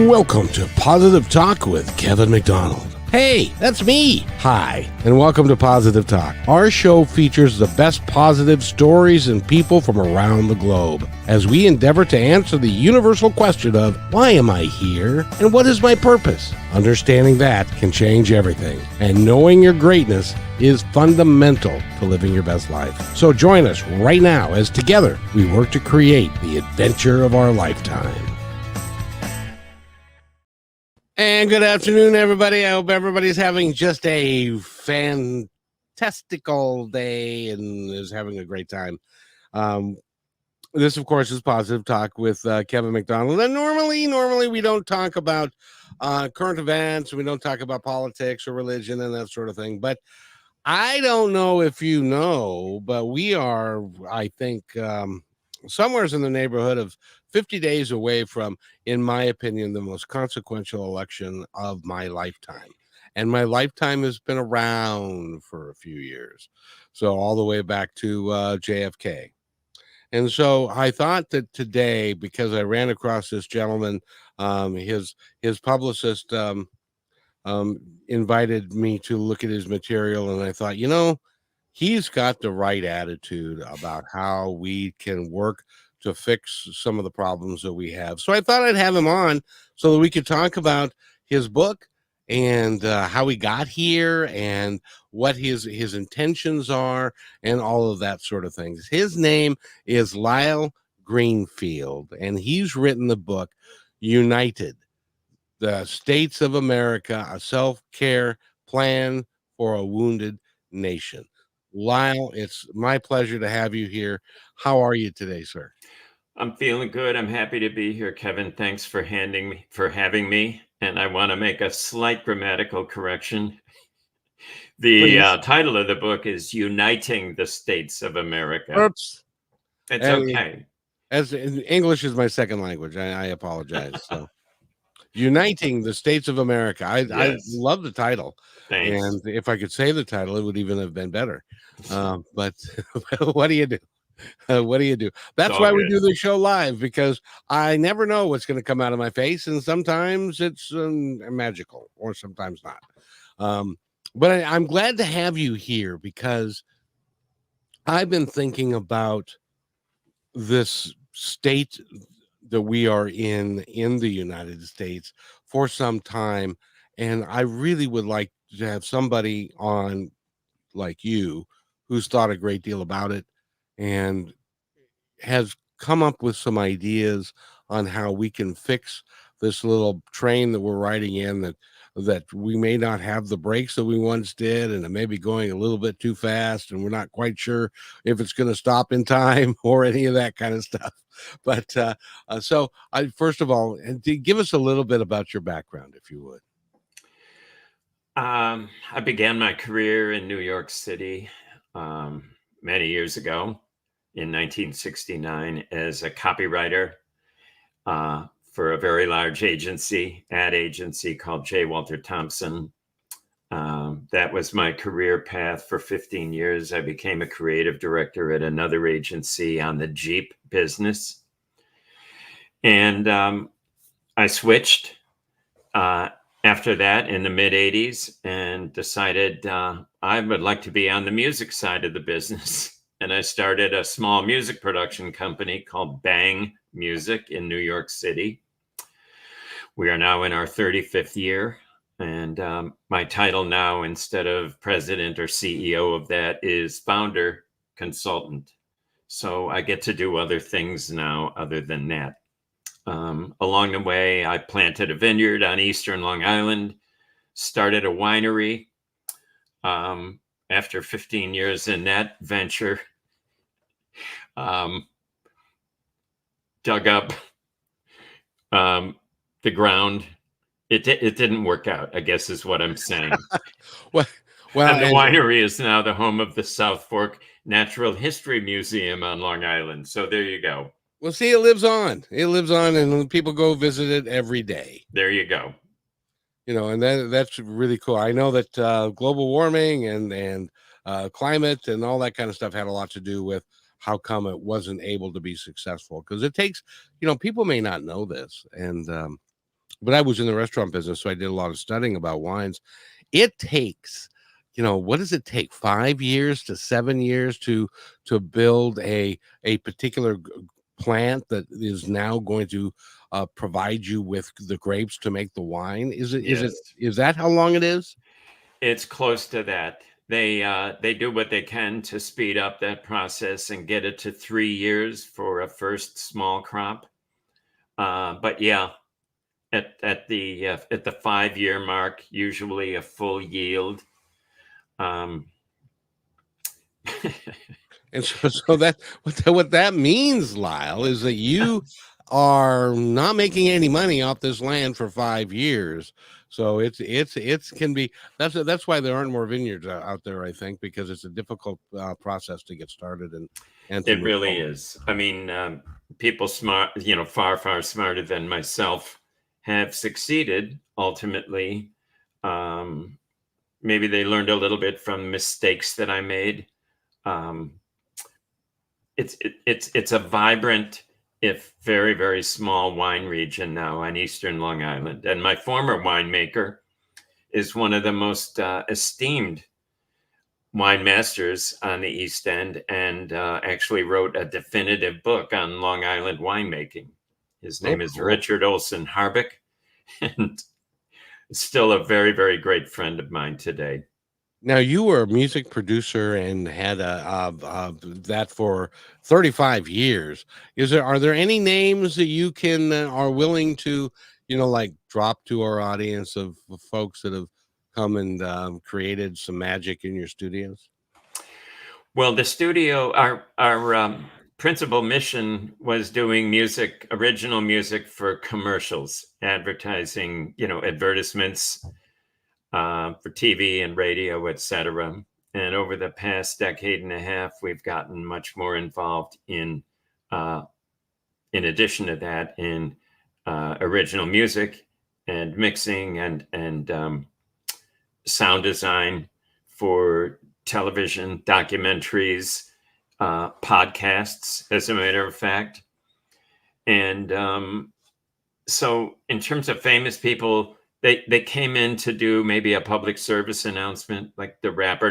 Welcome to Positive Talk with Kevin McDonald. Hey, that's me. Hi, and welcome to Positive Talk. Our show features the best positive stories and people from around the globe as we endeavor to answer the universal question of why am I here and what is my purpose? Understanding that can change everything, and knowing your greatness is fundamental to living your best life. So join us right now as together we work to create the adventure of our lifetime. And good afternoon, everybody. I hope everybody's having just a fantastical day and is having a great time. This, of course, is Positive Talk with Kevin McDonald. And normally we don't talk about current events. We don't talk about politics or religion and that sort of thing. But I don't know if you know, but we are, I think, somewhere in the neighborhood of 50 days away from, in my opinion, the most consequential election of my lifetime. And my lifetime has been around for a few years. So all the way back to JFK. And so I thought that today, because I ran across this gentleman, his publicist invited me to look at his material. And I thought, he's got the right attitude about how we can work to fix some of the problems that we have. So I thought I'd have him on so that we could talk about his book and how he got here and what his intentions are and all of that sort of things. His name is Lyle Greenfield, and he's written the book United, the States of America, a self-care plan for a wounded nation. Lyle, it's my pleasure to have you here. How are you today, sir? I'm feeling good. I'm happy to be here, Kevin. Thanks for having me. And I want to make a slight grammatical correction. The title of the book is Uniting the States of America. Oops. It's okay. As English is my second language, I apologize. So, Uniting the States of America. I love the title. Thanks. And if I could say the title, it would even have been better. But what do you do? What do you do? That's why we do the show live, because I never know what's going to come out of my face, and sometimes it's magical, or sometimes not. But I'm glad to have you here because I've been thinking about this state that we are in the United States for some time, and I really would like to have somebody on like you who's thought a great deal about it and has come up with some ideas on how we can fix this little train that we're riding in, that we may not have the brakes that we once did, and it may be going a little bit too fast, and we're not quite sure if it's going to stop in time or any of that kind of stuff. But so I first of all, give us a little bit about your background, if you would. I began my career in New York City many years ago in 1969 as a copywriter for a very large ad agency called J. Walter Thompson. That was my career path for 15 years. I became a creative director at another agency on the Jeep business. And I switched after that in the mid-'80s and decided I would like to be on the music side of the business. And I started a small music production company called Bang Music in New York City. We are now in our 35th year. And my title now, instead of president or CEO of that, is founder consultant. So I get to do other things now other than that. Along the way, I planted a vineyard on Eastern Long Island, started a winery. After 15 years in that venture, dug up the ground. It didn't work out, I guess is what I'm saying. well, and the winery is now the home of the South Fork Natural History Museum on Long Island. So there you go. Well, see, it lives on. It lives on, and people go visit it every day. There you go. And that's really cool. I know that global warming and climate and all that kind of stuff had a lot to do with how come it wasn't able to be successful. Because it takes, people may not know this, and but I was in the restaurant business, so I did a lot of studying about wines. It takes, what does it take? 5 years to 7 years to build a particular plant that is now going to provide you with the grapes to make the wine. Yes. Is that how long it is? It's close to that. They do what they can to speed up that process and get it to 3 years for a first small crop. But yeah, at the 5 year mark, usually a full yield. Um, And so that what that means, Lyle, is that you are not making any money off this land for 5 years. So it's can be that's why there aren't more vineyards out there, I think, because it's a difficult process to get started and to it move really forward. is. I mean, people smart, far, far smarter than myself have succeeded ultimately. Um, Maybe they learned a little bit from mistakes that I made. Um, it's a vibrant, if very, very small wine region now on Eastern Long Island. And my former winemaker is one of the most esteemed wine masters on the East End, and actually wrote a definitive book on Long Island winemaking. His Oh, name is cool. Richard Olson Harbeck, and still a very, very great friend of mine today. Now you were a music producer and had that for 35 years. Are there any names that you can are willing to, like drop to our audience of folks that have come and created some magic in your studios? Well, the studio, our principal mission was doing music, original music for commercials, advertising, advertisements for TV and radio, etc. And over the past decade and a half, we've gotten much more involved uh, in addition to that, in original music and mixing and sound design for television, documentaries, podcasts, as a matter of fact. And so, in terms of famous people, they came in to do maybe a public service announcement, like the rapper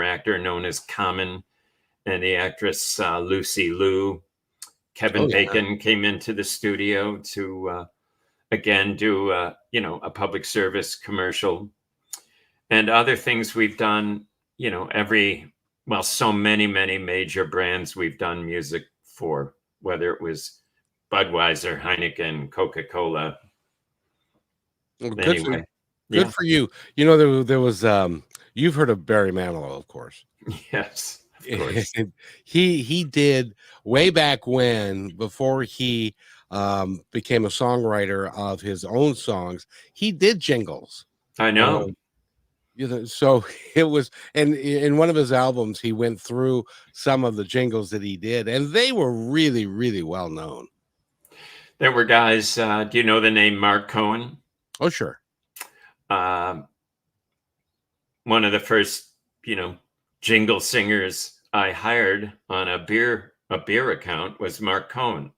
actor known as Common, and the actress Lucy Liu. Oh Kevin yeah. Bacon came into the studio to again do a public service commercial, and other things we've done. So many major brands we've done music for, whether it was Budweiser, Heineken, Coca-Cola. Well, Anyway, good yeah, for you. There was you've heard of Barry Manilow, of course. yes, of course. He did way back when, before he became a songwriter of his own songs, he did jingles. I know. Um, so it was, and in one of his albums, he went through some of the jingles that he did, and they were really, really well known. There were guys. Do you know the name Mark Cohen? Oh, sure. Uh, One of the first, jingle singers I hired on a beer account was Mark Cohen.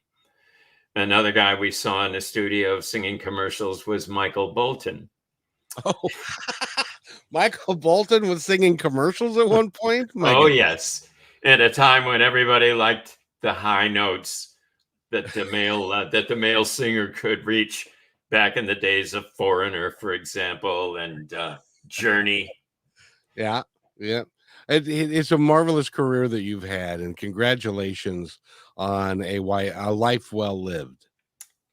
Another guy we saw in the studio singing commercials was Michael Bolton. Oh, Michael Bolton was singing commercials at one point. My Oh goodness. yes, at a time when everybody liked the high notes that the male singer could reach, back in the days of Foreigner, for example, and Journey. Yeah, yeah. It's a marvelous career that you've had, and congratulations on a life well lived.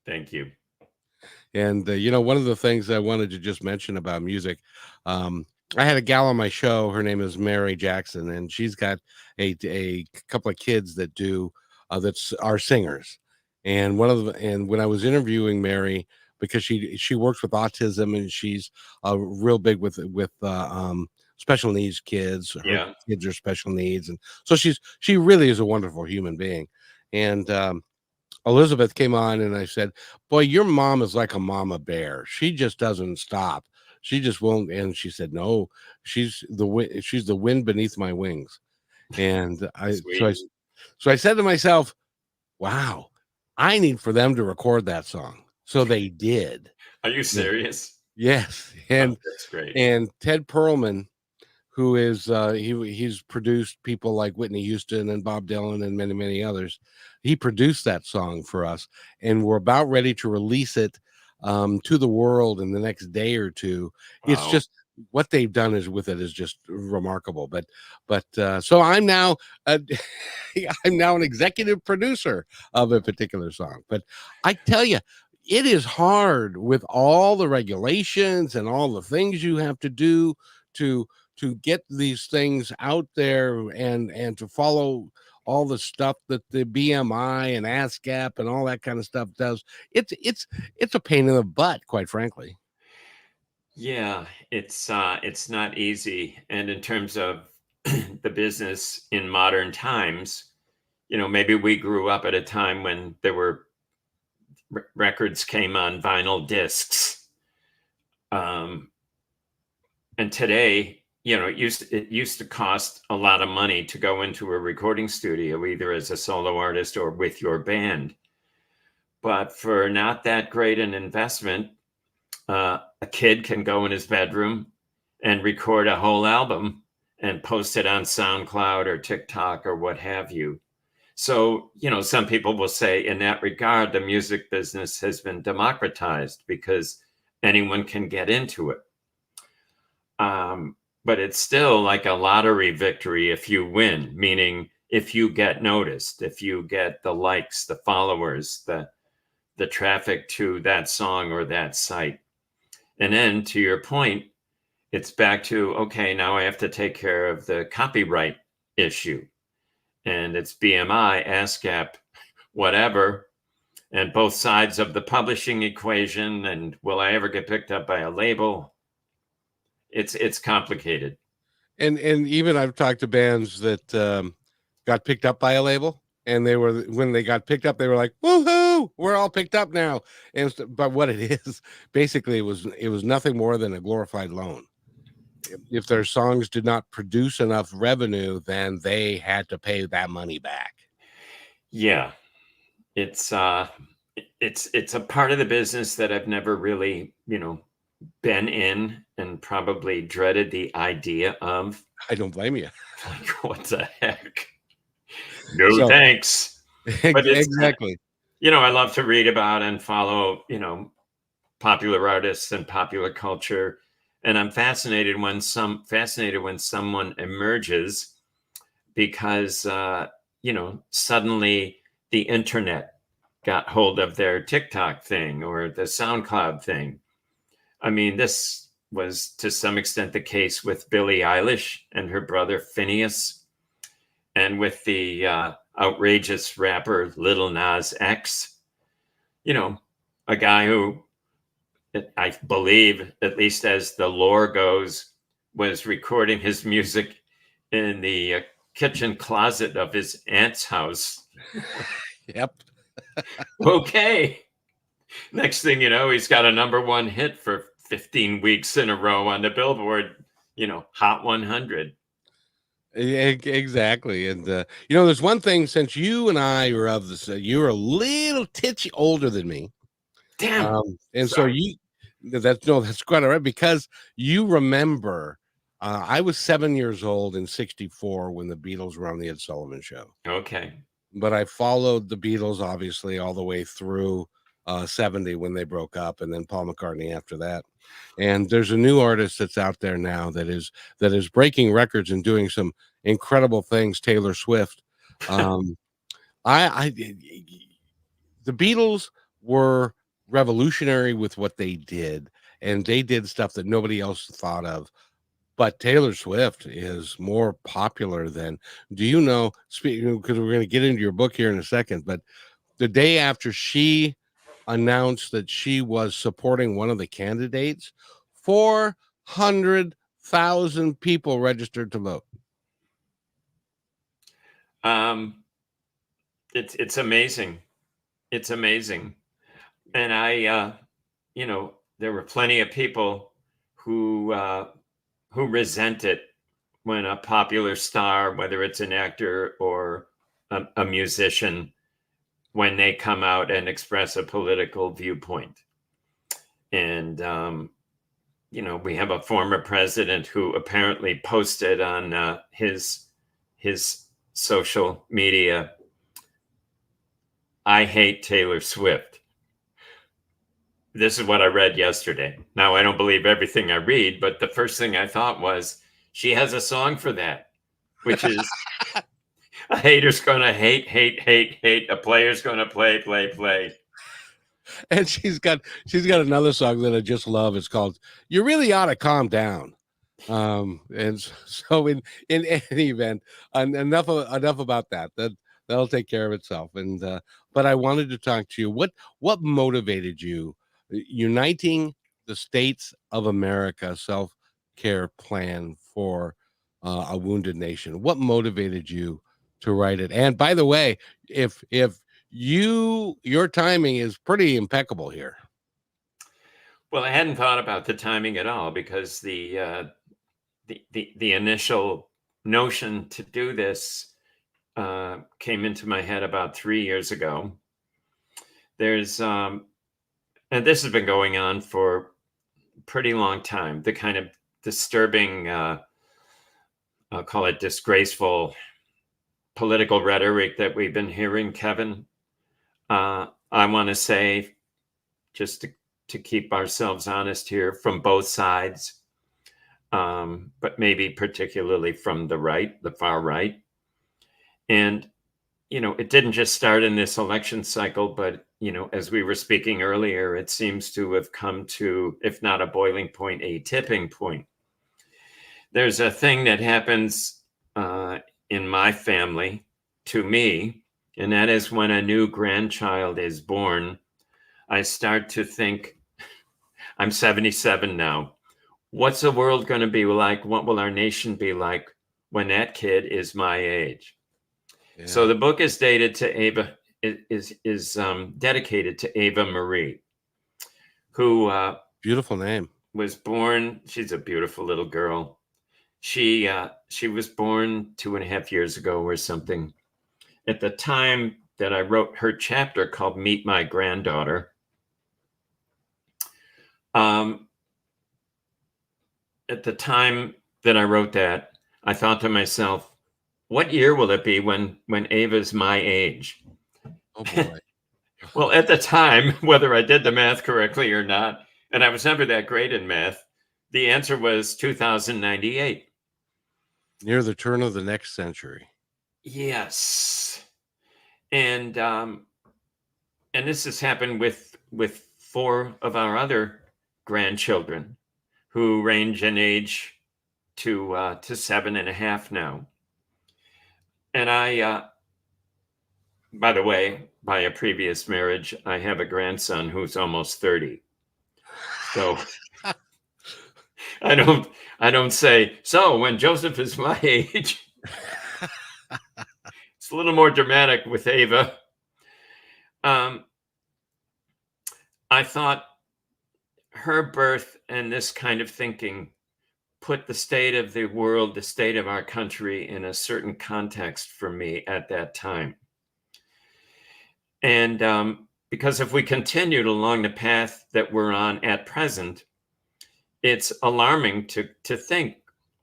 Thank you. And one of the things I wanted to just mention about music, um, I had a gal on my show. Her name is Mary Jackson, and she's got a couple of kids that do that's are singers. And when I was interviewing Mary, because she works with autism and she's real big with special needs kids. Her Yeah. kids are special needs, and so she really is a wonderful human being. And Elizabeth came on and I said, "Boy, your mom is like a mama bear. She just doesn't stop. She just won't." And she said, "No, she's the wind beneath my wings." And Sweet. so I said to myself, "Wow, I need for them to record that song." So they did. Are you serious? Yes. Oh, that's great. And Ted Perlman, who is he's produced people like Whitney Houston and Bob Dylan and many, many others. He produced that song for us, and we're about ready to release it to the world in the next day or two. It's Wow. just what they've done is with it is just remarkable. So I'm now uh, I'm now an executive producer of a particular song. But I tell you, it is hard with all the regulations and all the things you have to do to get these things out there and to follow all the stuff that the BMI and ASCAP and all that kind of stuff does. It's a pain in the butt, quite frankly. Yeah, it's not easy. And in terms of the business in modern times, maybe we grew up at a time when there were records came on vinyl discs. And today, it used to cost a lot of money to go into a recording studio, either as a solo artist or with your band. But for not that great an investment, a kid can go in his bedroom and record a whole album and post it on SoundCloud or TikTok or what have you. So, some people will say in that regard, the music business has been democratized because anyone can get into it. But it's still like a lottery victory if you win, meaning if you get noticed, if you get the likes, the followers, the traffic to that song or that site. And then to your point, it's back to, okay, now I have to take care of the copyright issue. And it's BMI, ASCAP, whatever, and both sides of the publishing equation. And will I ever get picked up by a label? It's complicated. And even I've talked to bands that got picked up by a label, and when they got picked up, they were like, "Woohoo! We're all picked up now." But what it is, basically, it was nothing more than a glorified loan. If their songs did not produce enough revenue, then they had to pay that money back. Yeah, it's a part of the business that I've never really, been in and probably dreaded the idea of. I don't blame you. Like, what the heck? No, So thanks. But it's, exactly. I love to read about and follow, popular artists and popular culture. And I'm fascinated when someone emerges because, suddenly the internet got hold of their TikTok thing or the SoundCloud thing. I mean, this was to some extent the case with Billie Eilish and her brother Phineas, and with the outrageous rapper Lil Nas X, a guy who I believe, at least as the lore goes, was recording his music in the kitchen closet of his aunt's house. Yep. Okay. Next thing you know, he's got a #1 hit for 15 weeks in a row on the Billboard, Hot 100. Exactly. And there's one thing, since you and I are of this, you're a little titchy older than me. Damn. And Sorry. that's quite all right, because you remember I was 7 years old in '64 when the Beatles were on the Ed Sullivan Show. Okay. But I followed the Beatles obviously all the way through 70 when they broke up, and then Paul McCartney after that. And there's a new artist that's out there now that is breaking records and doing some incredible things, Taylor Swift. Um, I the Beatles were revolutionary with what they did, and they did stuff that nobody else thought of. But Taylor Swift is more popular than, do you know, speaking, because we're going to get into your book here in a second, but the day after she announced that she was supporting one of the candidates, 400,000 people registered to vote. It's amazing. It's amazing. And there were plenty of people who resent it when a popular star, whether it's an actor or a musician, when they come out and express a political viewpoint. And, we have a former president who apparently posted on his social media, "I hate Taylor Swift." This is what I read yesterday. Now, I don't believe everything I read, but the first thing I thought was, she has a song for that, which is, a hater's going to hate, hate, hate, hate. A player's going to play, play, play. And she's got another song that I just love. It's called "You Really Ought to Calm Down." And so in any event, enough about that. That'll take care of itself. And but I wanted to talk to you. What motivated you uniting the States of America self-care plan for a wounded nation? What motivated you to write it? And by the way, if your timing is pretty impeccable here. Well, I hadn't thought about the timing at all, because the initial notion to do this came into my head about 3 years ago. There's and this has been going on for a pretty long time. The kind of disturbing, I'll call it disgraceful, political rhetoric that we've been hearing, Kevin. I want to say, just to keep ourselves honest here, from both sides, but maybe particularly from the far right. And, it didn't just start in this election cycle, but, as we were speaking earlier, it seems to have come to, if not a boiling point, a tipping point. There's a thing that happens in my family to me, and that is when a new grandchild is born, I start to think, I'm 77 now. What's the world going to be like? What will our nation be like when that kid is my age? Yeah. So the book is dated to Ava, is dedicated to Ava Marie, who beautiful name, was born. She's a beautiful little girl. She was born 2.5 years ago or something. At the time that I wrote her chapter called "Meet My Granddaughter," at the time that I wrote that, I thought to myself, what year will it be when Ava's my age? Oh boy. Well, at the time, whether I did the math correctly or not, and I was never that great in math, the answer was 2098. Near the turn of the next century. Yes. And this has happened with 4 of our other grandchildren, who range in age to 7.5 now. And I, by the way, by a previous marriage, I have a grandson who's almost 30. So I don't say, so when Joseph is my age. It's a little more dramatic with Ava. I thought her birth and this kind of thinking put the state of the world, the state of our country, in a certain context for me at that time. And because if we continued along the path that we're on at present, it's alarming to think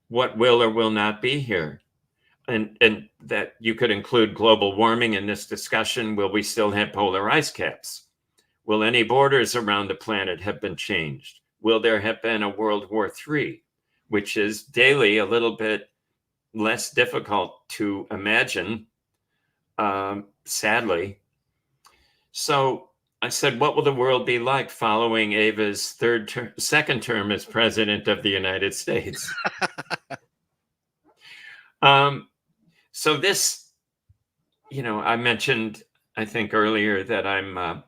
what will or will not be here. And that you could include global warming in this discussion. Will we still have polar ice caps? Will any borders around the planet have been changed? Will there have been a World War III, which is daily a little bit less difficult to imagine, sadly. So I said, what will the world be like following Ava's second term as president of the United States? So this, I mentioned, I think earlier, that I'm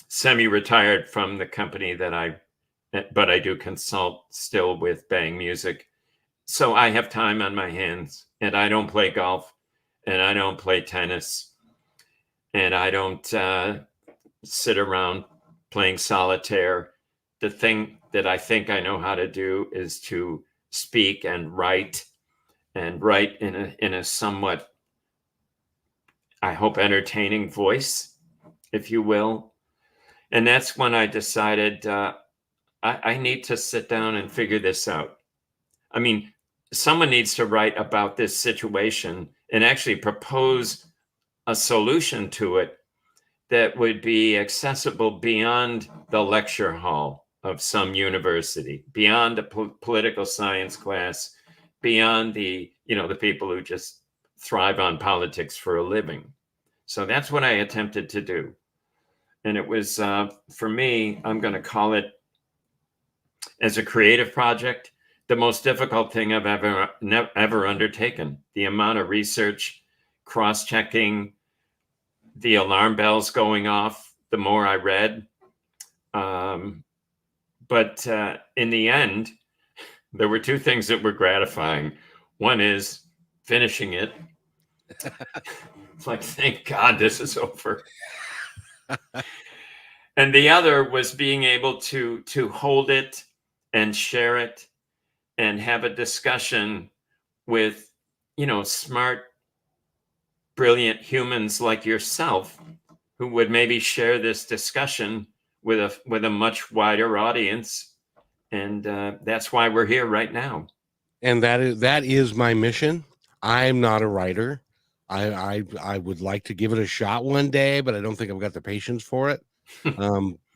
semi-retired from the company but I do consult still with Bang Music. So I have time on my hands, and I don't play golf, and I don't play tennis, and I don't sit around playing solitaire. The thing that I think I know how to do is to speak and write in a somewhat, I hope, entertaining voice. if you will. And that's when I decided I need to sit down and figure this out. I mean, someone needs to write about this situation and actually propose a solution to it that would be accessible beyond the lecture hall of some university, beyond a political science class, beyond the people who just thrive on politics for a living. So that's what I attempted to do. And it was, for me, I'm going to call it, as a creative project, the most difficult thing I've ever undertaken. The amount of research, cross-checking, the alarm bells going off, the more I read. But in the end, there were two things that were gratifying. One is finishing it. It's like, thank God this is over. And the other was being able to hold it and share it and have a discussion with, smart, brilliant humans like yourself who would maybe share this discussion with a much wider audience. And that's why we're here right now. And that is my mission. I'm not a writer. I would like to give it a shot one day, but I don't think I've got the patience for it.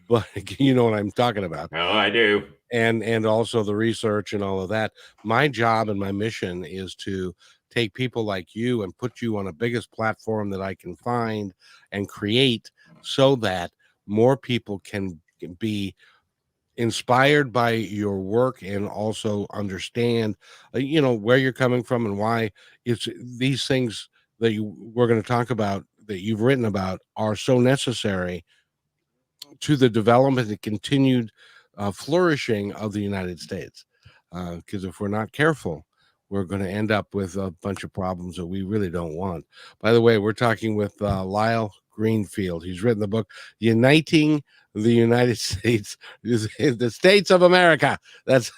But you know what I'm talking about. Oh, I do. And also the research and all of that. My job and my mission is to take people like you and put you on the biggest platform that I can find and create, so that more people can be inspired by your work and also understand where you're coming from and why it's these things that we're going to talk about, that you've written about, are so necessary to the development and continued flourishing of the United States. Because if we're not careful, we're going to end up with a bunch of problems that we really don't want. By the way, we're talking with Lyle Greenfield. He's written the book Uniting the United States, the States of America. That's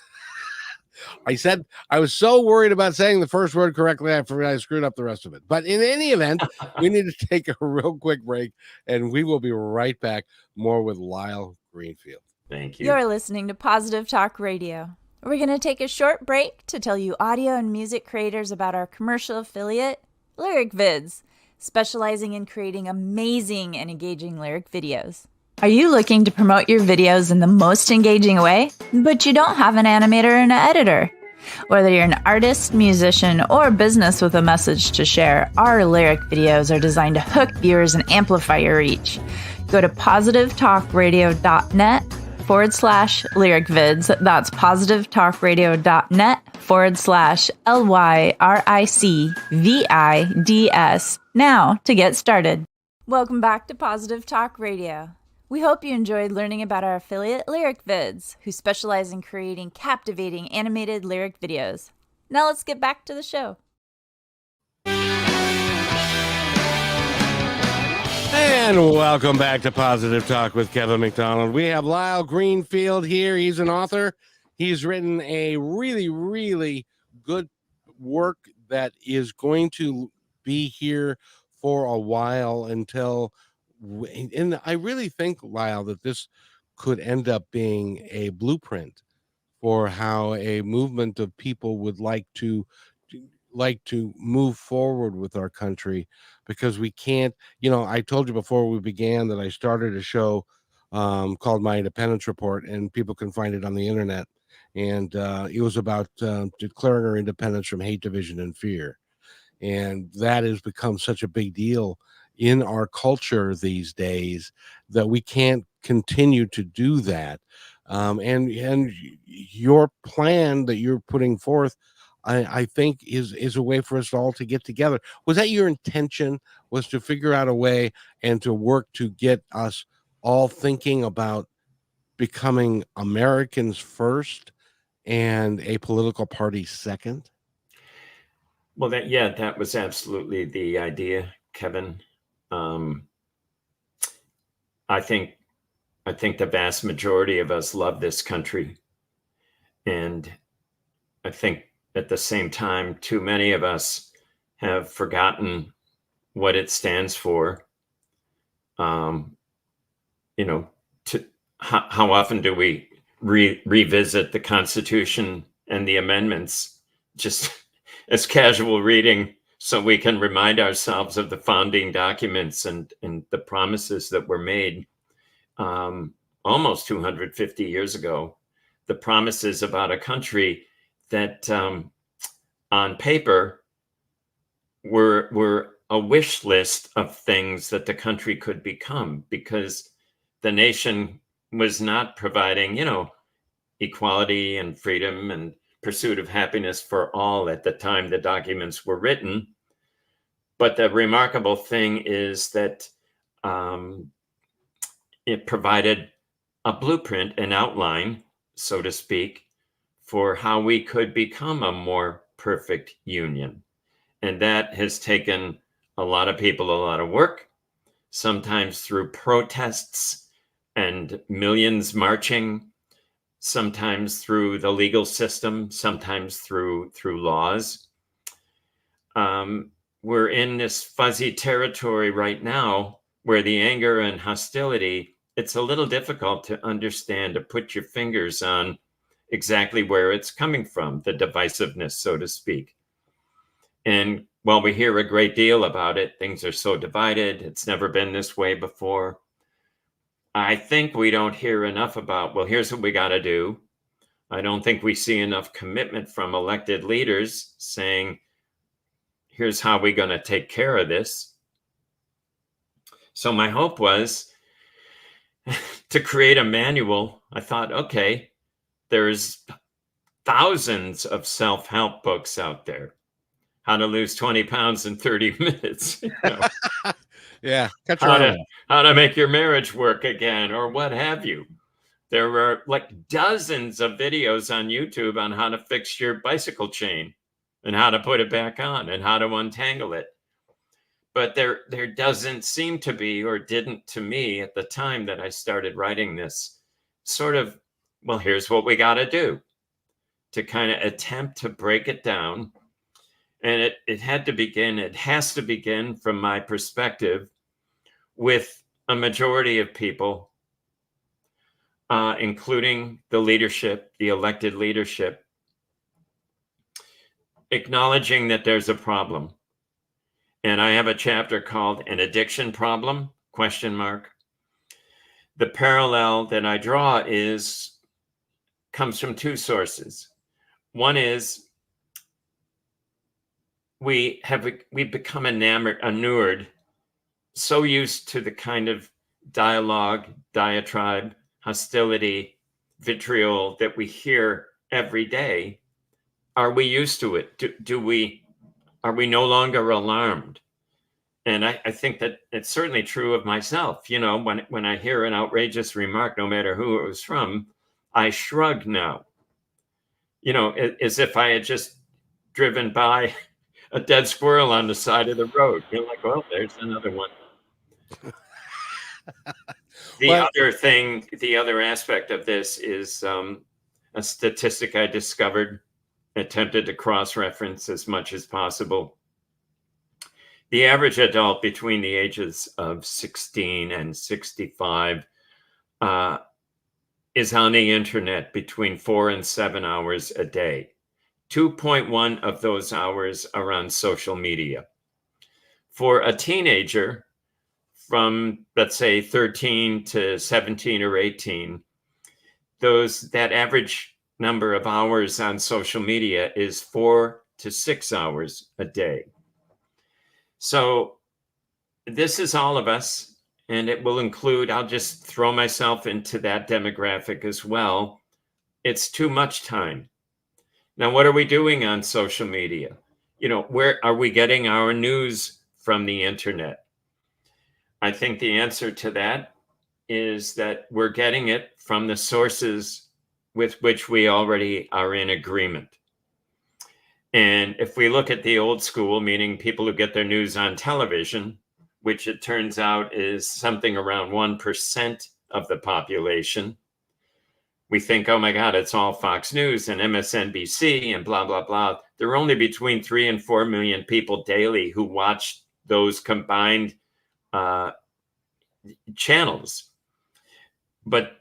I said I was so worried about saying the first word correctly, I forgot I screwed up the rest of it. But in any event, we need to take a real quick break, and we will be right back more with Lyle Greenfield. Thank you. You're listening to Positive Talk Radio. We're going to take a short break to tell you audio and music creators about our commercial affiliate, Lyric Vids, specializing in creating amazing and engaging lyric videos. Are you looking to promote your videos in the most engaging way, but you don't have an animator and an editor? Whether you're an artist, musician, or business with a message to share, our lyric videos are designed to hook viewers and amplify your reach. Go to positivetalkradio.net/lyric vids. That's positivetalkradio.net/LYRICVIDS now to get started. Welcome back to Positive Talk Radio. We hope you enjoyed learning about our affiliate, Lyric Vids, who specialize in creating captivating animated lyric videos. Now let's get back to the show. And welcome back to Positive Talk with Kevin McDonald. We have Lyle Greenfield here. He's an author. He's written a really, really good work that is going to be here for a while until, and I really think, Lyle, that this could end up being a blueprint for how a movement of people would like to move forward with our country, because we can't, I told you before we began that I started a show called My Independence Report, and people can find it on the internet. And it was about declaring our independence from hate, division, and fear. And that has become such a big deal in our culture these days that we can't continue to do that. And your plan that you're putting forth, I think is a way for us all to get together. Was that your intention, was to figure out a way and to work to get us all thinking about becoming Americans first and a political party second? Well, that was absolutely the idea, Kevin. I think the vast majority of us love this country, and I think at the same time, too many of us have forgotten what it stands for. to how often do we revisit the Constitution and the amendments just as casual reading, so we can remind ourselves of the founding documents and the promises that were made almost 250 years ago, the promises about a country that on paper were a wish list of things that the country could become, because the nation was not providing, equality and freedom and pursuit of happiness for all at the time the documents were written. But the remarkable thing is that it provided a blueprint, an outline, so to speak, for how we could become a more perfect union. And that has taken a lot of people a lot of work, sometimes through protests and millions marching, sometimes through the legal system, sometimes through laws. We're in this fuzzy territory right now where the anger and hostility, it's a little difficult to understand, to put your fingers on exactly where it's coming from, the divisiveness, so to speak. And while we hear a great deal about it, things are so divided, it's never been this way before, I think we don't hear enough about, well, here's what we got to do. I don't think we see enough commitment from elected leaders saying, here's how we're going to take care of this. So my hope was to create a manual. I thought, okay, there's thousands of self-help books out there. How to lose 20 pounds in 30 minutes. Yeah. How to make your marriage work again, or what have you. There were like dozens of videos on YouTube on how to fix your bicycle chain and how to put it back on and how to untangle it. But there doesn't seem to be, or didn't to me at the time that I started writing this, sort of, well, here's what we got to do to kind of attempt to break it down. And it has to begin from my perspective with a majority of people, including the leadership, the elected leadership, acknowledging that there's a problem. And I have a chapter called An Addiction Problem, ? The parallel that I draw comes from two sources. One is we become inured, so used to the kind of dialogue, diatribe, hostility, vitriol that we hear every day. Are we used to it? Are we no longer alarmed? And I think that it's certainly true of myself. When I hear an outrageous remark, no matter who it was from, I shrug now. As if I had just driven by a dead squirrel on the side of the road. You're like, well, there's another one. The other aspect of this is a statistic I discovered, attempted to cross-reference as much as possible. The average adult between the ages of 16 and 65 is on the internet between 4 and 7 hours a day. 2.1 of those hours are on social media. For a teenager from, let's say, 13 to 17 or 18, that average number of hours on social media is 4 to 6 hours a day. So this is all of us, and it will include, I'll just throw myself into that demographic as well. It's too much time. Now, what are we doing on social media? Where are we getting our news from the internet? I think the answer to that is that we're getting it from the sources with which we already are in agreement. And if we look at the old school, meaning people who get their news on television, which it turns out is something around 1% of the population, we think, oh my God, it's all Fox News and MSNBC and blah, blah, blah. There are only between 3 and 4 million people daily who watch those combined channels. but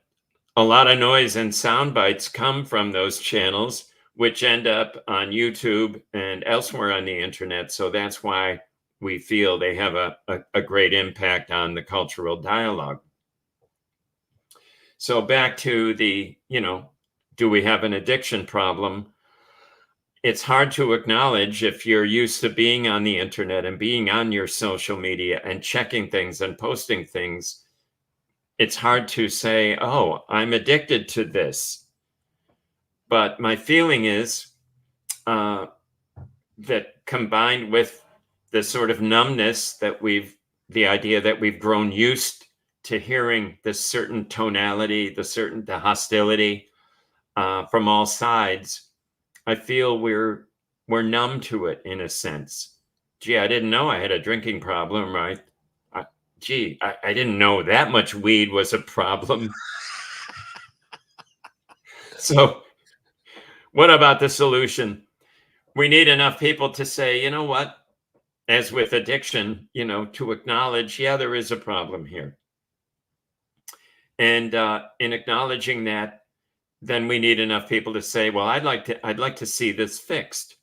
a lot of noise and sound bites come from those channels, which end up on YouTube and elsewhere on the internet. So that's why we feel they have a great impact on the cultural dialogue. So back to the, do we have an addiction problem? It's hard to acknowledge if you're used to being on the internet and being on your social media and checking things and posting things. It's hard to say, oh, I'm addicted to this. But my feeling is that combined with the sort of numbness that the idea that we've grown used to hearing this certain tonality, the hostility from all sides, I feel we're numb to it in a sense. Gee, I didn't know I had a drinking problem, right? I didn't know that much weed was a problem. So what about the solution? We need enough people to say, you know what, as with addiction, to acknowledge, yeah, there is a problem here. And in acknowledging that, then we need enough people to say, well, I'd like to see this fixed.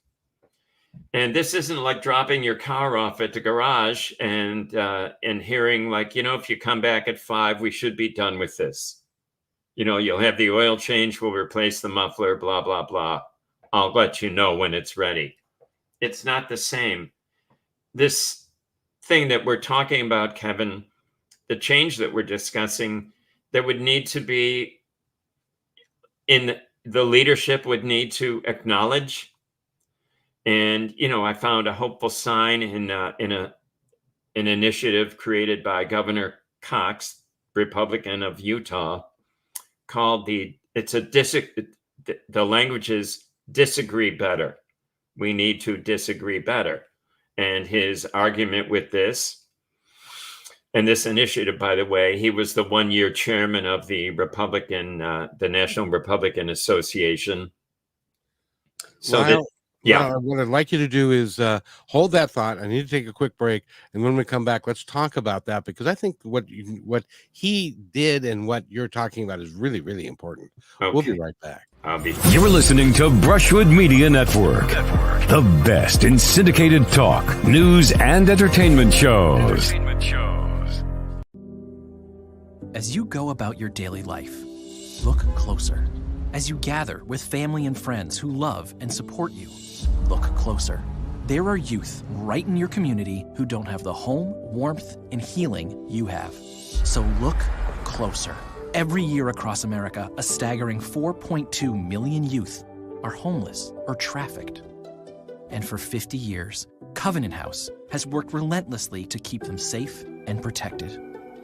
And this isn't like dropping your car off at the garage and hearing like, if you come back at 5, we should be done with this. You'll have the oil change, we'll replace the muffler, blah, blah, blah. I'll let you know when it's ready. It's not the same. This thing that we're talking about, Kevin, the change that we're discussing, there would need to be the leadership would need to acknowledge. And, I found a hopeful sign in an initiative created by Governor Cox, Republican of Utah, called the language is disagree better. We need to disagree better. And his argument with this, and this initiative, by the way, he was the 1-year chairman of the National Republican Association. So what I'd like you to do is hold that thought. I need to take a quick break, and when we come back, let's talk about that, because I think what he did and what you're talking about is really, really important. Okay. We'll be right back. You're listening to Brushwood Media Network, the best in syndicated talk, news, and entertainment shows. As you go about your daily life, look closer. As you gather with family and friends who love and support you, look closer. There are youth right in your community who don't have the home, warmth, and healing you have. So look closer. Every year across America, a staggering 4.2 million youth are homeless or trafficked. And for 50 years, Covenant House has worked relentlessly to keep them safe and protected.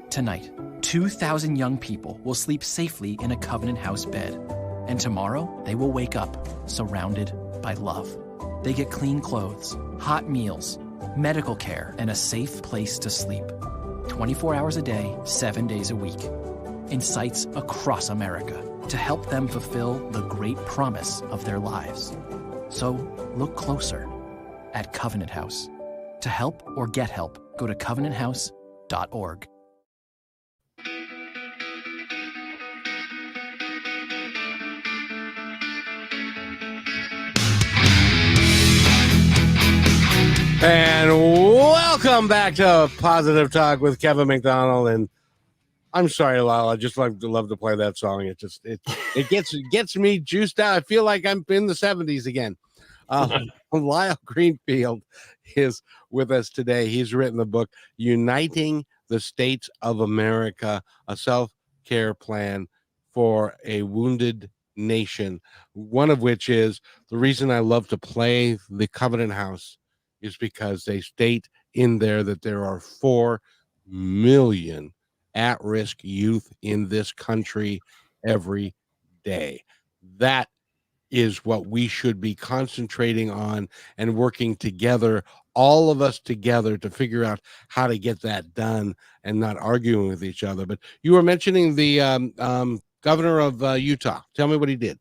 Tonight, 2,000 young people will sleep safely in a Covenant House bed. And tomorrow, they will wake up surrounded by love. They get clean clothes, hot meals, medical care, and a safe place to sleep. 24 hours a day, 7 days a week. In sites across America to help them fulfill the great promise of their lives. So look closer at Covenant House. To help or get help, go to covenanthouse.org. And welcome back to Positive Talk with Kevin McDonald. And I'm sorry, Lyle, I just love to play that song. It gets me juiced out. I feel like I'm in the 70s again. Lyle Greenfield is with us today. He's written the book Uniting the States of America, a self-care plan for a wounded nation, one of which is the reason I love to play the Covenant House is because they state in there that there are 4 million at-risk youth in this country every day. That is what we should be concentrating on and working together, all of us together, to figure out how to get that done and not arguing with each other. But you were mentioning the governor of Utah. Tell me what he did.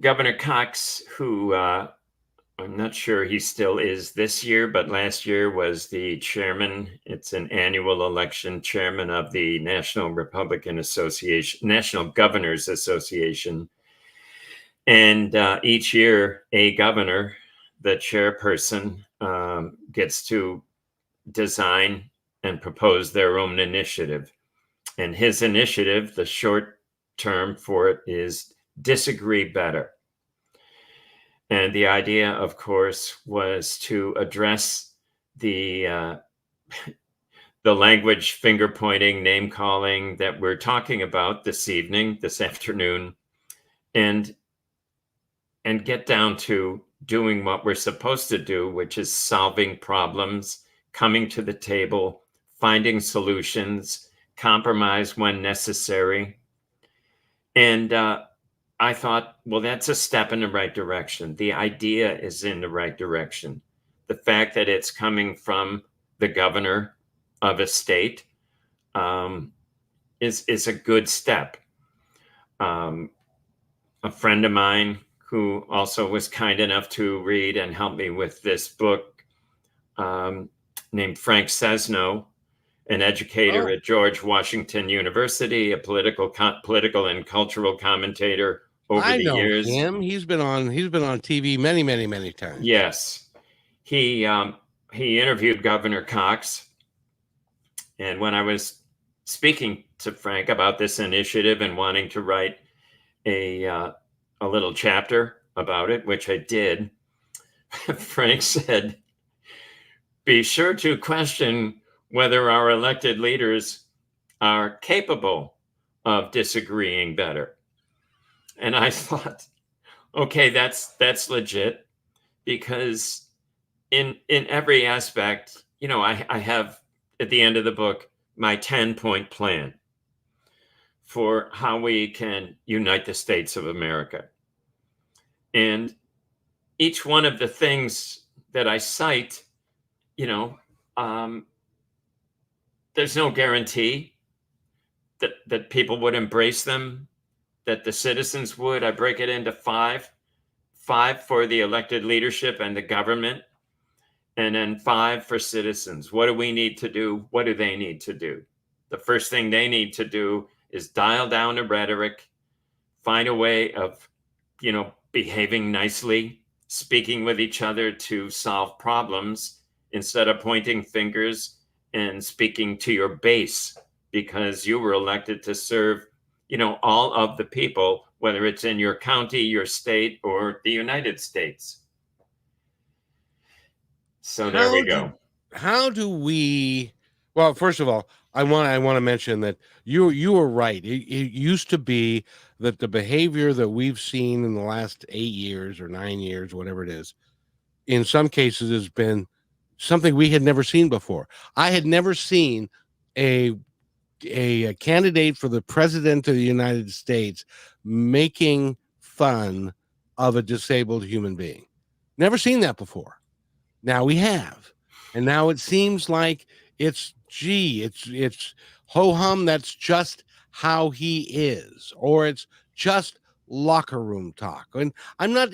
Governor Cox, who I'm not sure he still is this year, but last year was the chairman. It's an annual election, chairman of the National Republican Association, National Governors Association. And each year, a governor, the chairperson, gets to design and propose their own initiative. And his initiative, the short term for it, is disagree better. And the idea, of course, was to address the language, finger pointing, name calling that we're talking about this afternoon, and get down to doing what we're supposed to do, which is solving problems, coming to the table, finding solutions, compromise when necessary. And I thought, well, that's a step in the right direction. The idea is in the right direction. The fact that it's coming from the governor of a state is a good step. A friend of mine who also was kind enough to read and help me with this book, named Frank Sesno, an educator at George Washington University, a political and cultural commentator over the years. I know him. He's been on TV many, many, many times. Yes. He interviewed Governor Cox. And when I was speaking to Frank about this initiative and wanting to write a little chapter about it, which I did, Frank said, be sure to question whether our elected leaders are capable of disagreeing better. And I thought, okay, that's legit, because in every aspect, I have at the end of the book my 10-point plan for how we can unite the states of America. And each one of the things that I cite, there's no guarantee that people would embrace them, that the citizens would. I break it into five for the elected leadership and the government, and then 5 for citizens. What do we need to do? What do they need to do? The first thing they need to do is dial down the rhetoric, find a way of, behaving nicely, speaking with each other to solve problems instead of pointing fingers and speaking to your base, because you were elected to serve, all of the people, whether it's in your county, your state, or the United States. So there we go. How do we? Well, first of all, I want to mention that you were right. It used to be that the behavior that we've seen in the last 8 years or 9 years, whatever it is, in some cases has been something we had never seen before. I had never seen a candidate for the president of the United States making fun of a disabled human being. Never seen that before. Now we have, and now it seems like it's ho hum. That's just how he is, or it's just locker room talk. And I'm not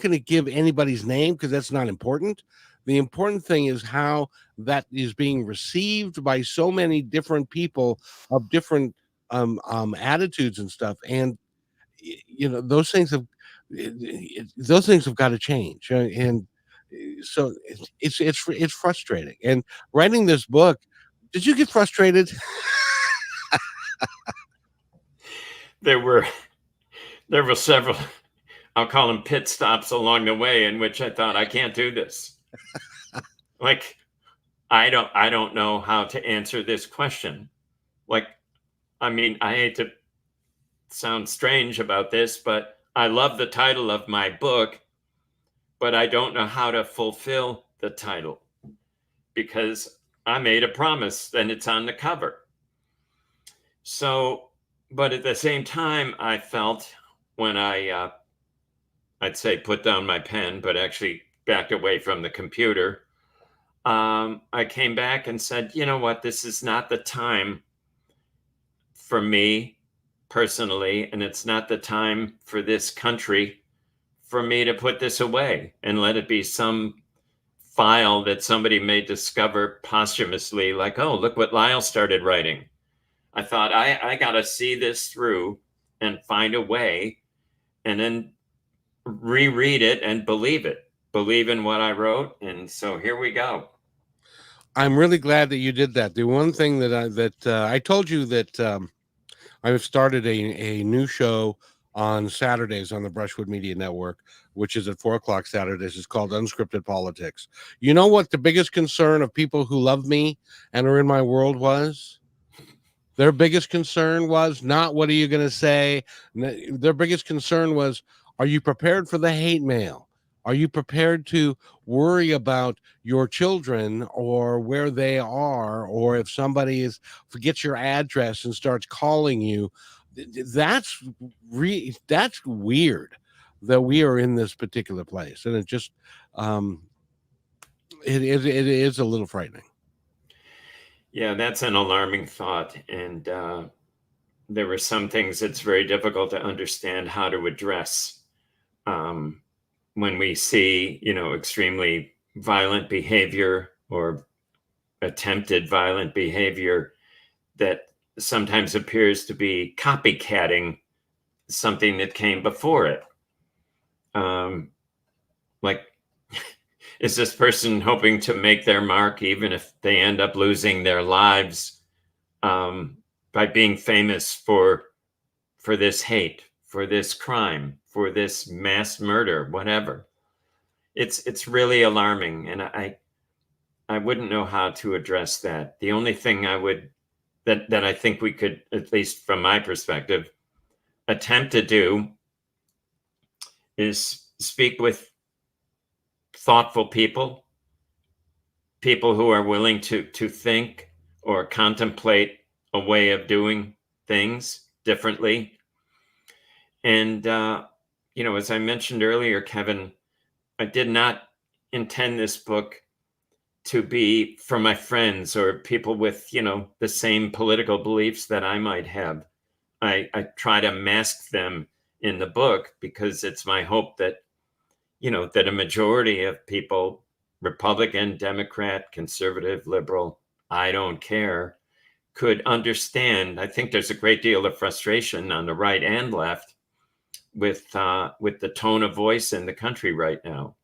going to give anybody's name because that's not important. The important thing is how that is being received by so many different people of different attitudes and stuff. And those things have got to change. And so it's frustrating. And writing this book, did you get frustrated? There were several, I'll call them pit stops along the way, in which I thought, I can't do this. Like, I don't know how to answer this question. Like, I hate to sound strange about this, but I love the title of my book, but I don't know how to fulfill the title, because I made a promise and it's on the cover. So, but at the same time, I felt when I'd say put down my pen, but actually backed away from the computer, I came back and said, you know what, this is not the time for me personally, and it's not the time for this country for me to put this away and let it be some file that somebody may discover posthumously, like, oh, look what Lyle started writing. I thought, I got to see this through and find a way, and then reread it and believe in what I wrote. And so here we go. I'm really glad that you did that. The one thing that I told you that I've started a new show on Saturdays on the Brushwood Media Network, which is at 4:00 Saturdays. It's called Unscripted Politics. You know what the biggest concern of people who love me and are in my world was? Their biggest concern was not what are you going to say. Their biggest concern was, are you prepared for the hate mail? Are you prepared to worry about your children or where they are, or if somebody forgets your address and starts calling you? That's weird that we are in this particular place, and it just it is a little frightening. Yeah, that's an alarming thought. And there were some things that's very difficult to understand how to address when we see, extremely violent behavior or attempted violent behavior that sometimes appears to be copycatting something that came before it. Like, is this person hoping to make their mark even if they end up losing their lives by being famous for this hate, for this crime, for this mass murder, whatever? It's really alarming, and I wouldn't know how to address that. The only thing that I think we could, at least from my perspective, attempt to do is speak with thoughtful people who are willing to think or contemplate a way of doing things differently. And, as I mentioned earlier, Kevin, I did not intend this book to be for my friends or people with, the same political beliefs that I might have. I try to mask them in the book because it's my hope that, that a majority of people, Republican, Democrat, conservative, liberal, I don't care, could understand. I think there's a great deal of frustration on the right and left with the tone of voice in the country right now.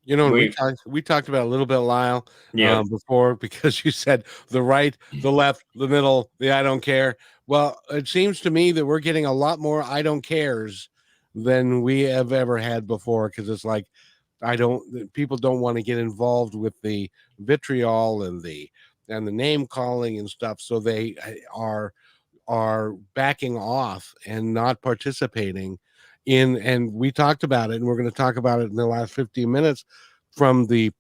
We talked about a little bit, Lyle, before, because you said the right, the left, the middle, the I don't care. Well, it seems to me that we're getting a lot more I don't cares than we have ever had before, because it's like people don't want to get involved with the vitriol and the name calling and stuff, so they are backing off and not participating in. And we talked about it, and we're going to talk about it in the last 15 minutes. From the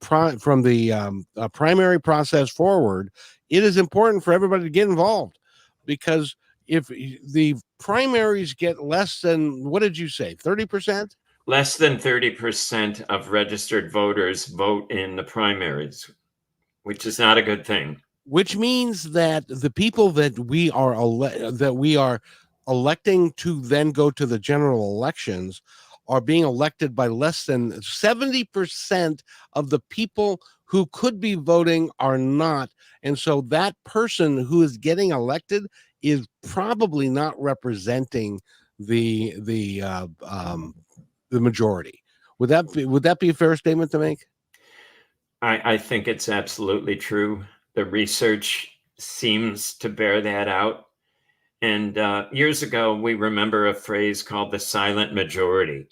primary process forward, it is important for everybody to get involved, because if the primaries get less than, what did you say, 30%? Less than 30% of registered voters vote in the primaries, which is not a good thing. Which means that the people that we are electing to then go to the general elections are being elected by less than 70% of the people who could be voting are not. And so that person who is getting elected is probably not representing the majority. Would that be a fair statement to make? I think it's absolutely true. The research seems to bear that out. And years ago, we remember a phrase called the silent majority,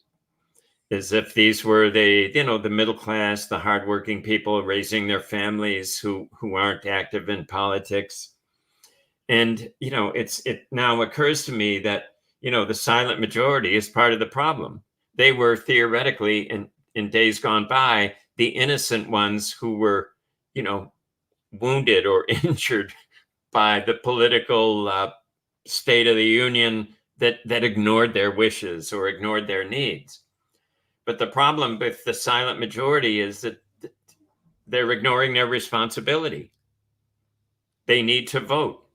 as if these were the middle class, the hardworking people raising their families who aren't active in politics. And, it now occurs to me that, the silent majority is part of the problem. They were theoretically, in days gone by, the innocent ones who were, wounded or injured by the political state of the union that ignored their wishes or ignored their needs. But the problem with the silent majority is that they're ignoring their responsibility. They need to vote.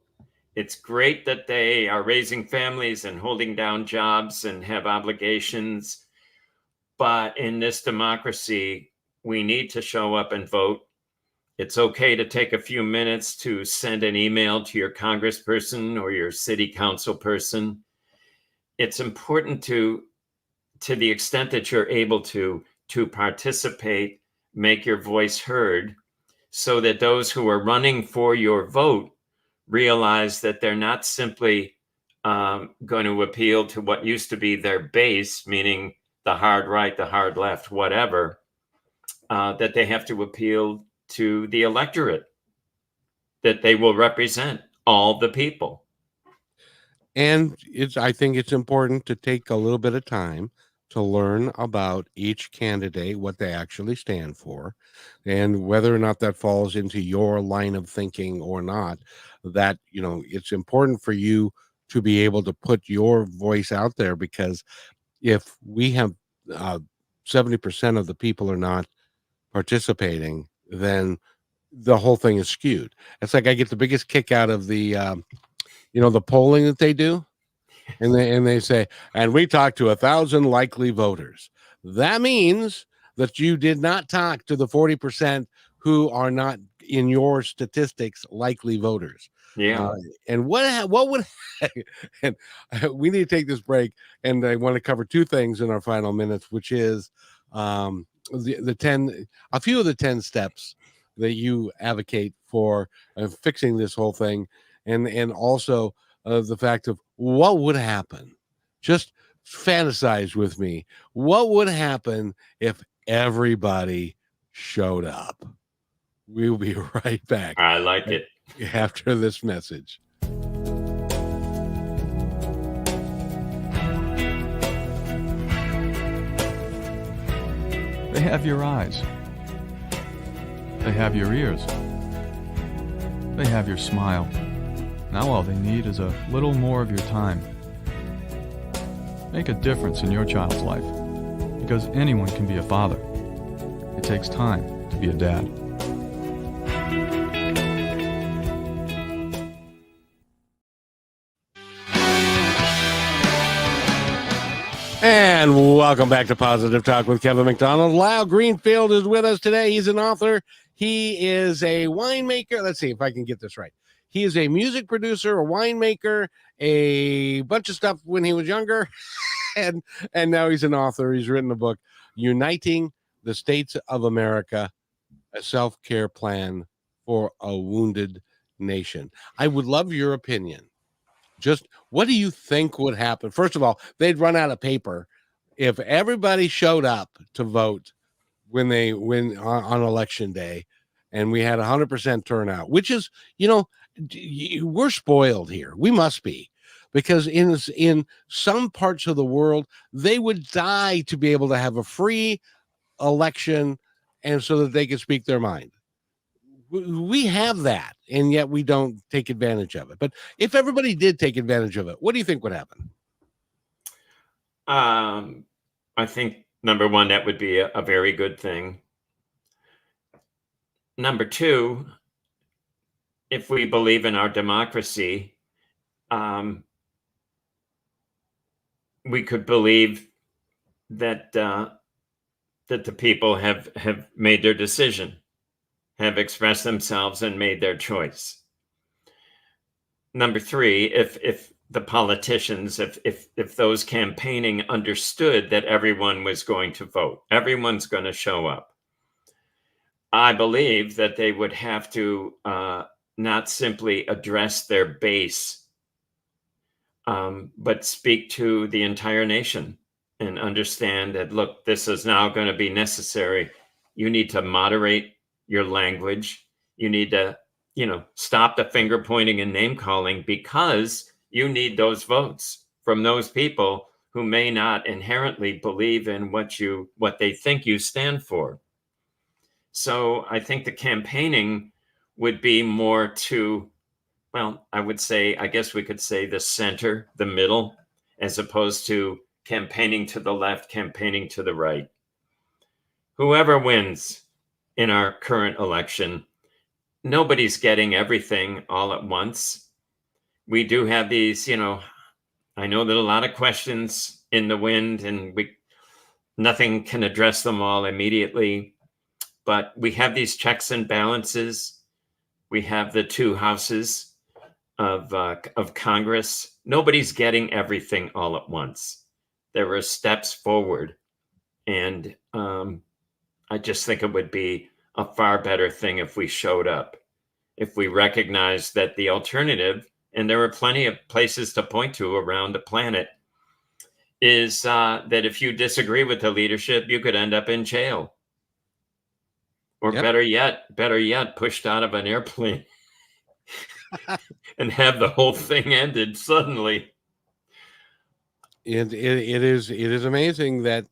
it's great that they are raising families and holding down jobs and have obligations. But in this democracy, we need to show up and vote. It's okay to take a few minutes to send an email to your congressperson or your city council person. It's important to the extent that you're able to participate, make your voice heard, so that those who are running for your vote realize that they're not simply going to appeal to what used to be their base, meaning the hard right, the hard left, whatever, that they have to appeal to the electorate, that they will represent all the people. And I think it's important to take a little bit of time to learn about each candidate, what they actually stand for, and whether or not that falls into your line of thinking or not. That, it's important for you to be able to put your voice out there, because if we have 70% of the people are not participating, then the whole thing is skewed. It's like I get the biggest kick out of the the polling that they do, and they say, and we talked to 1,000 likely voters. That means that you did not talk to the 40% who are not in your statistics likely voters. Yeah. And what would and we need to take this break, and I want to cover two things in our final minutes, which is a few of the 10 steps that you advocate for fixing this whole thing, and also the fact of what would happen. Just fantasize with me. What would happen if everybody showed up? We'll be right back. I like it. After this message. They have your eyes. They have your ears. They have your smile. Now all they need is a little more of your time. Make a difference in your child's life, because anyone can be a father. It takes time to be a dad. And welcome back to Positive Talk with Kevin McDonald. Lyle Greenfield is with us today. He's an author. He is a winemaker. Let's see if I can get this right. He is a music producer, a winemaker, a bunch of stuff when he was younger, and now he's an author. He's written a book, Uniting the States of America, a self-care plan for a wounded nation. I would love your opinion. Just what do you think would happen? First of all, they'd run out of paper if everybody showed up to vote when on election day, and we had 100% turnout, which is, we're spoiled here. We must be, because in some parts of the world, they would die to be able to have a free election, and so that they could speak their mind. We have that, and yet we don't take advantage of it. But if everybody did take advantage of it, what do you think would happen? I think, number one, that would be a very good thing. Number two, if we believe in our democracy, we could believe that the people have made their decision, have expressed themselves and made their choice. Number three, if the politicians, if those campaigning understood that everyone was going to vote, everyone's going to show up, I believe that they would have to not simply address their base, but speak to the entire nation and understand that, look, this is now going to be necessary. You need to moderate your language. You need to, stop the finger pointing and name calling, because you need those votes from those people who may not inherently believe in what they think you stand for. So I think the campaigning would be more to, I guess we could say the center, the middle, as opposed to campaigning to the left, campaigning to the right. Whoever wins in our current election, nobody's getting everything all at once. we do have these, I know that a lot of questions in the wind, and nothing can address them all immediately, but we have these checks and balances. We have the two houses of Congress. Nobody's getting everything all at once. There are steps forward, and I just think it would be a far better thing if we showed up, if we recognized that the alternative, and there are plenty of places to point to around the planet, is that if you disagree with the leadership, you could end up in jail. Or Yep. better yet, pushed out of an airplane and have the whole thing ended suddenly. It is amazing that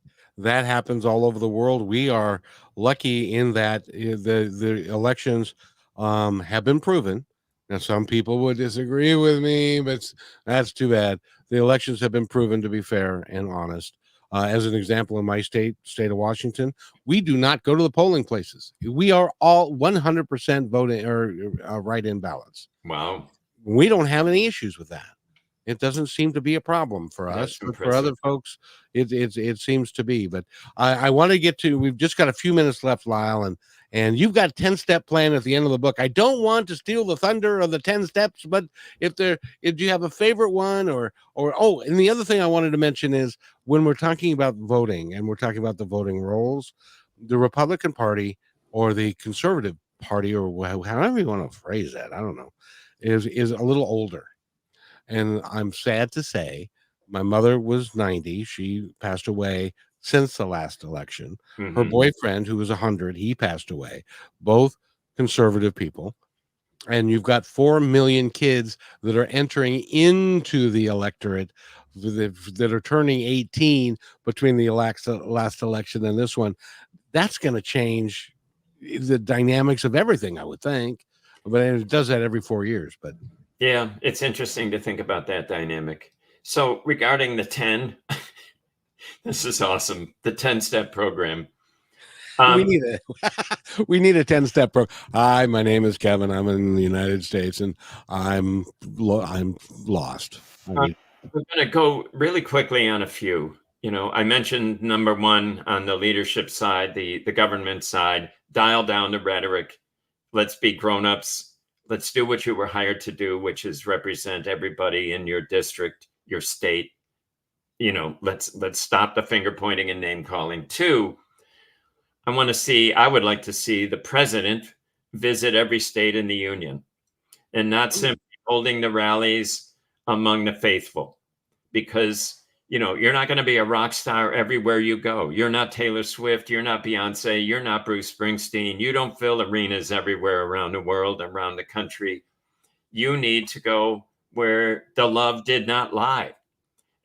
happens all over the world. We are lucky in that the elections have been proven. Now, some people would disagree with me, but that's too bad. The elections have been proven to be fair and honest. As an example, in my state of Washington, we do not go to the polling places. We are all 100% voting or write-in ballots. Wow. We don't have any issues with that. It doesn't seem to be a problem for us, but for other folks, it seems to be. But I want to get to. We've just got a few minutes left, Lyle, and you've got a 10-step plan at the end of the book. I don't want to steal the thunder of the 10 steps, but if you have a favorite one, or and the other thing I wanted to mention is when we're talking about voting and we're talking about the voting rolls, the Republican Party or the Conservative Party, or however you want to phrase that, I don't know, is a little older. And I'm sad to say, my mother was 90. She passed away since the last election. Mm-hmm. Her boyfriend, who was 100, he passed away. Both conservative people. And you've got 4 million kids that are entering into the electorate that are turning 18 between the last election and this one. That's going to change the dynamics of everything, I would think. But it does that every 4 years. But yeah, it's interesting to think about that dynamic. So regarding the 10, this is awesome. The 10-step program. We need a 10-step program. Hi, my name is Kevin. I'm in the United States, and I'm lost. We're going to go really quickly on a few. I mentioned number one on the leadership side, the government side, dial down the rhetoric. Let's be grown-ups. Let's do what you were hired to do, which is represent everybody in your district, your state. Let's stop the finger pointing and name calling. 2, I would like to see the president visit every state in the union and not simply holding the rallies among the faithful, because you're not going to be a rock star everywhere you go. You're not Taylor Swift. You're not Beyonce. You're not Bruce Springsteen. You don't fill arenas everywhere around the world, around the country. You need to go where the love did not lie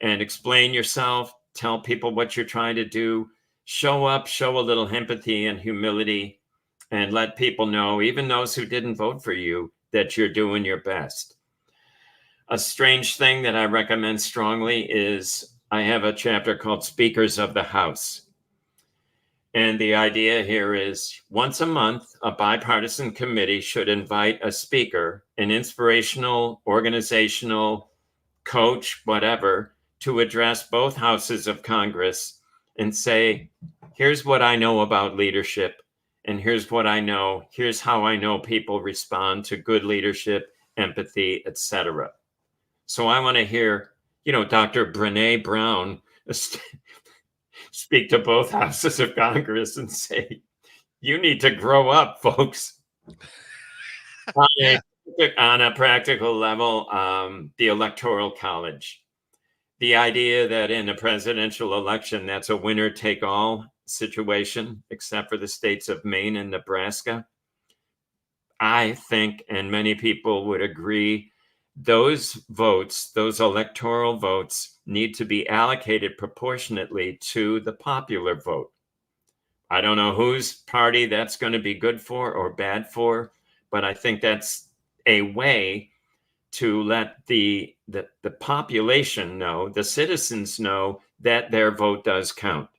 and explain yourself, tell people what you're trying to do, show up, show a little empathy and humility, and let people know, even those who didn't vote for you, that you're doing your best. A strange thing that I recommend strongly is I have a chapter called Speakers of the House. And the idea here is once a month, a bipartisan committee should invite a speaker, an inspirational, organizational coach, whatever, to address both houses of Congress and say, here's what I know about leadership, and here's what I know. Here's how I know people respond to good leadership, empathy, etc. So I want to hear, Dr. Brené Brown speak to both houses of Congress and say, you need to grow up, folks. On a practical level, the Electoral College. The idea that in a presidential election, that's a winner-take-all situation, except for the states of Maine and Nebraska. I think, and many people would agree, those votes, those electoral votes, need to be allocated proportionately to the popular vote. I don't know whose party that's going to be good for or bad for, but I think that's a way to let the population know, the citizens know, that their vote does count.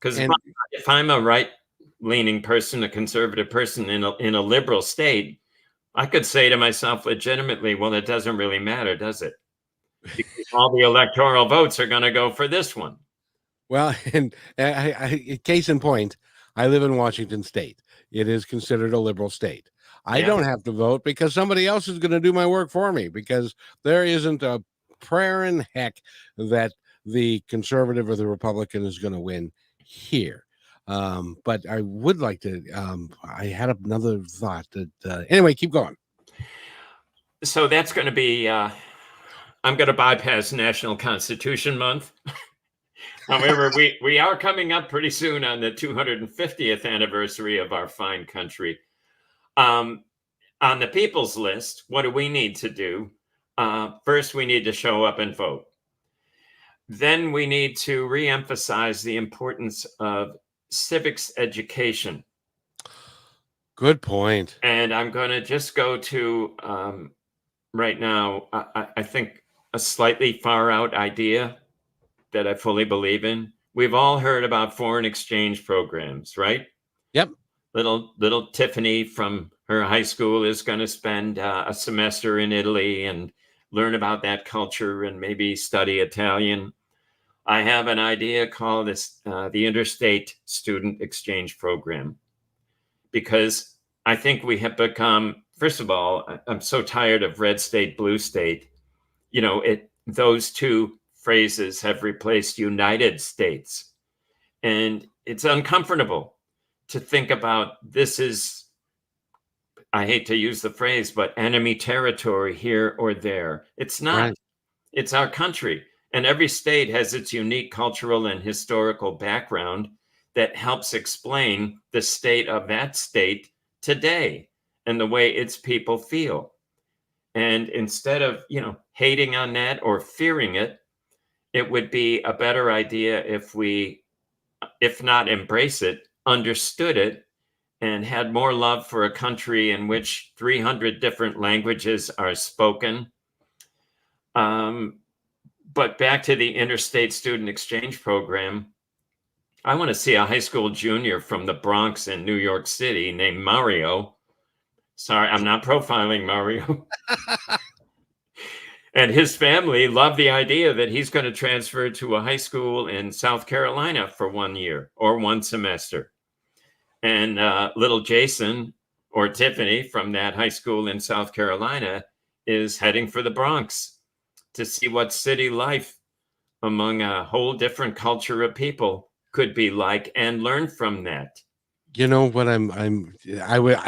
Because if I'm a right-leaning person, a conservative person in a liberal state, I could say to myself legitimately, well, it doesn't really matter, does it? Because all the electoral votes are going to go for this one. Well, and case in point, I live in Washington State. It is considered a liberal state. I don't have to vote because somebody else is going to do my work for me, because there isn't a prayer in heck that the conservative or the Republican is going to win here. But I would like to, I had another thought that, anyway, keep going. So that's going to be, I'm going to bypass National Constitution Month. However, we are coming up pretty soon on the 250th anniversary of our fine country. On the people's list, what do we need to do? First, we need to show up and vote. Then we need to reemphasize the importance of civics education. Good point. And I'm going to just go to, right now, I think a slightly far out idea that I fully believe in. We've all heard about foreign exchange programs, right? Yep. Little Tiffany from her high school is going to spend a semester in Italy and learn about that culture and maybe study Italian. I have an idea called the Interstate Student Exchange Program, because I think we have become, first of all, I'm so tired of red state, blue state. Those two phrases have replaced United States. And it's uncomfortable to think about this is, I hate to use the phrase, but enemy territory here or there. It's not. Right. It's our country. And every state has its unique cultural and historical background that helps explain the state of that state today and the way its people feel. And instead of, hating on that or fearing it, it would be a better idea if we, if not embrace it, understood it, and had more love for a country in which 300 different languages are spoken. But back to the Interstate Student Exchange Program, I want to see a high school junior from the Bronx in New York City named Mario. Sorry, I'm not profiling Mario. And his family love the idea that he's going to transfer to a high school in South Carolina for 1 year or one semester. And little Jason or Tiffany from that high school in South Carolina is heading for the Bronx to see what city life among a whole different culture of people could be like and learn from that. You know what I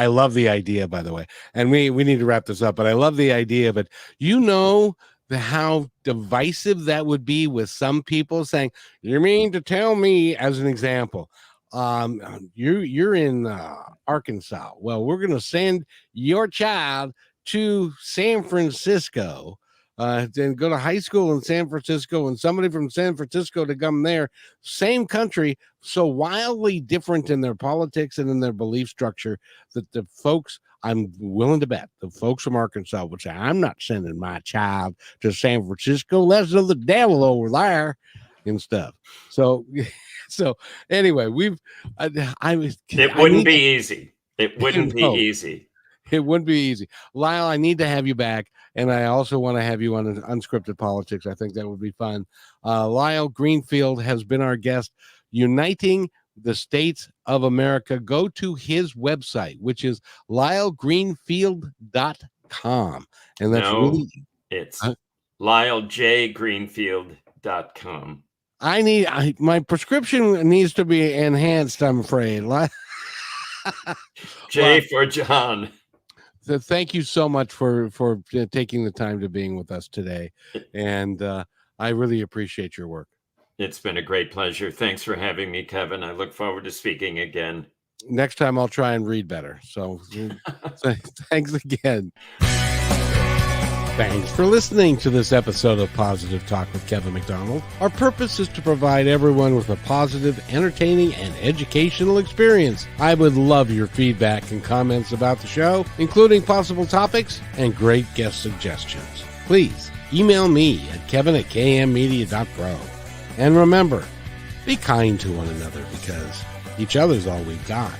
love the idea, by the way, and we need to wrap this up, but I love the idea, but how divisive that would be with some people saying, you mean to tell me, as an example, you're in Arkansas. Well, we're going to send your child to San Francisco, then go to high school in San Francisco, and somebody from San Francisco to come there, same country, so wildly different in their politics and in their belief structure that the folks, I'm willing to bet, the folks from Arkansas would say, I'm not sending my child to San Francisco. That's the devil over there and stuff. So anyway, it wouldn't be easy. It wouldn't be easy. It wouldn't be easy. Lyle, I need to have you back, and I also want to have you on Unscripted Politics. I think that would be fun. Lyle Greenfield has been our guest, uniting the states of America. Go to his website, which is lylegreenfield.com. And that's it's lylejgreenfield.com. My prescription needs to be enhanced, I'm afraid. J for John. So thank you so much for taking the time to being with us today. And I really appreciate your work. It's been a great pleasure. Thanks for having me, Kevin. I look forward to speaking again. Next time I'll try and read better. So thanks again. Thanks for listening to this episode of Positive Talk with Kevin McDonald. Our purpose is to provide everyone with a positive, entertaining, and educational experience. I would love your feedback and comments about the show, including possible topics and great guest suggestions. Please email me at kevin@kmmedia.pro. And remember, be kind to one another because each other's all we've got.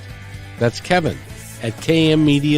That's Kevin at KMmedia.